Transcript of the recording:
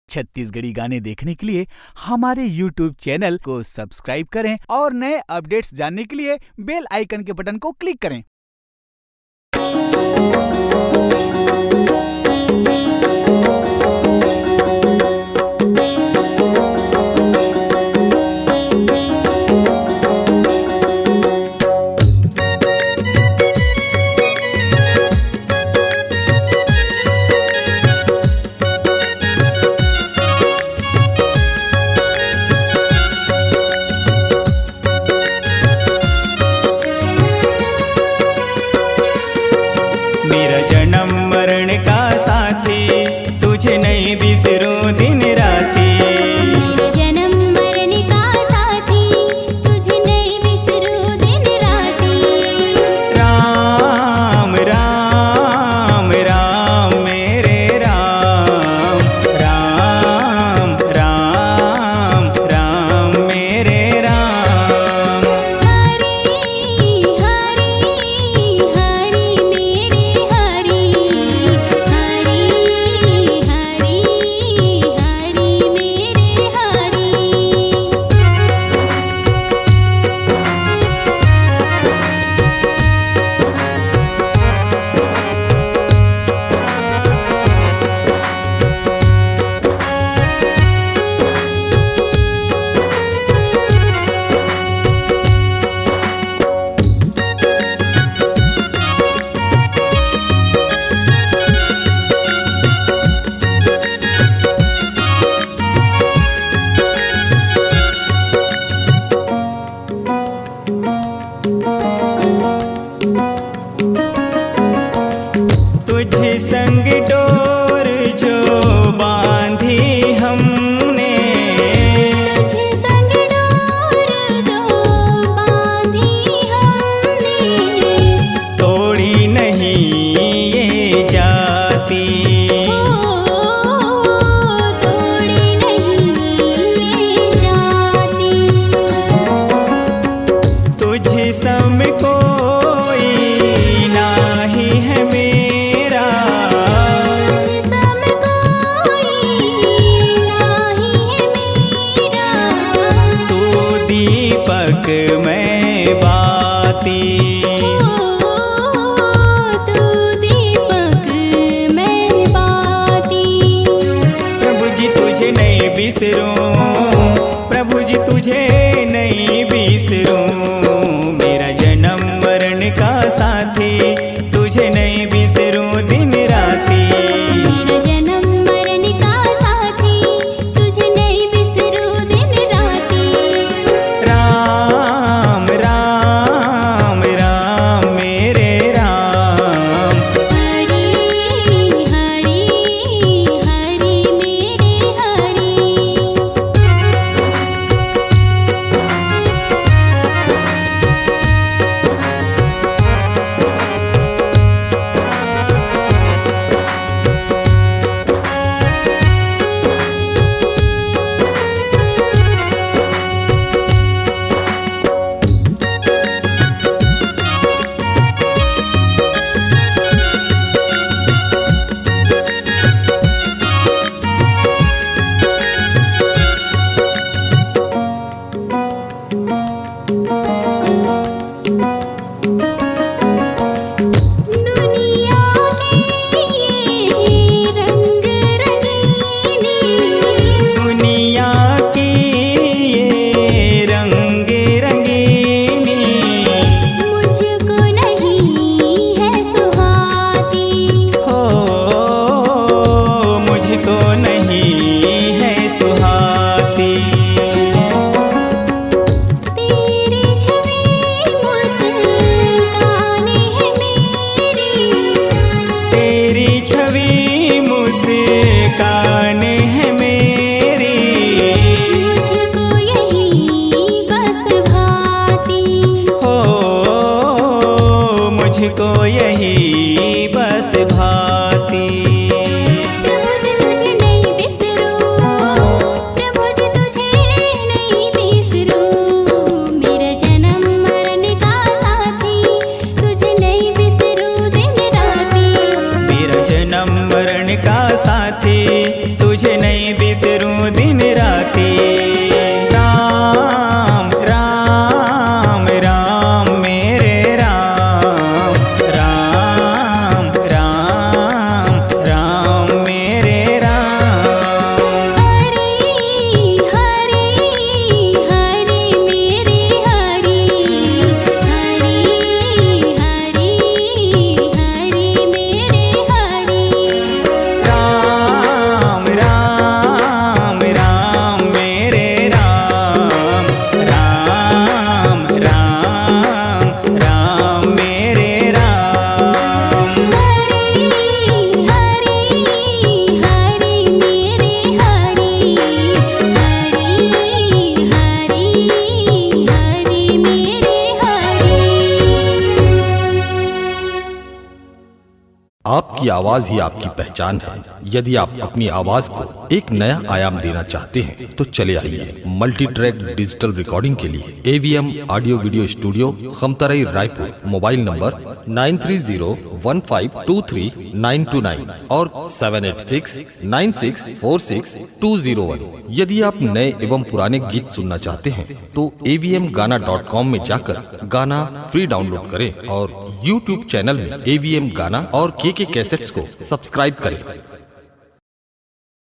छत्तीसगढ़ी गाने देखने के लिए हमारे YouTube चैनल को सब्सक्राइब करें और नए अपडेट्स जानने के लिए बेल आइकन के बटन को क्लिक करें। मेरा जन्म मरण का साथी, तुझे नहीं बिसरूं दिन राती। मेरा जन्म मरण का साथी, तुझे नहीं बिसरूं दिन राती। राम राम राम मेरे राम, राम राम राम मेरे राम। हरि हरि हरि मेरे हरि, हरि हरि हरि मेरे हरि। तुझ संग डोर जो बांधी हमने, तुझे संग डोर जो बांधी हमने, तोड़ी नहीं ये जाती। तोड़ी नहीं जाती। तुझ सम कोई नाही है मेरा, तुझ सम कोई नाही है मेरा। तू दीपक मैं बाती। तू दीपक मैं बाती। प्रभु जी तुझे नहीं बिसरूं, प्रभु जी तुझे नहीं बिसरूं। मेरा जन्म मरण का साथी, तुझे नहीं बिसरूं दिन राती। मेरा जन्म मरण का साथी, तुझे नहीं बिसरूं दिन राती। राम राम राम मेरे राम। हरि हरि हरि मेरे हरि। दुनिया के ये रंग रंगीनी, दुनिया की ये रंग रंगीनी, मुझको नहीं है सुहाती। हो मुझको नहीं है सुहाती। तेरी छवि मुस्कान है मेरी, तेरी छवि मुस्कान है मेरी। मुझको यही बस भाती। हो मुझको यही बस भाती। प्रभु जी तुझे नहीं बिसरूं, प्रभु जी तुझे नहीं बिसरूं। मेरा जन्म मरण का साथी, तुझे नहीं बिसरूं दिन राती। मेरा जन्म मरण का साथी, तुझे नहीं बिसरूं बिसरूं दिन राती। राम राम राम मेरे राम, राम राम राम मेरे राम। हरि हरि हरि मेरे हरि, हरि हरि हरि मेरे हरि। राम राम राम मेरे राम, राम राम राम मेरे राम। हरि हरि हरि मेरे हरि, हरि हरि हरि मेरे हरि। आपकी आवाज ही आपकी पहचान है। यदि आप अपनी आवाज को एक नया आयाम देना चाहते हैं तो चले आइए मल्टी ट्रैक डिजिटल रिकॉर्डिंग के लिए AVM audio video studio, Khamtarai, Raipur. Mobile number 9301523929 और 7869646201। यदि आप नए एवं पुराने गीत सुनना चाहते हैं तो avmgana.com में जाकर गाना फ्री डाउनलोड करें और YouTube चैनल में AVM गाना और KK कैसेट्स को सब्सक्राइब करें।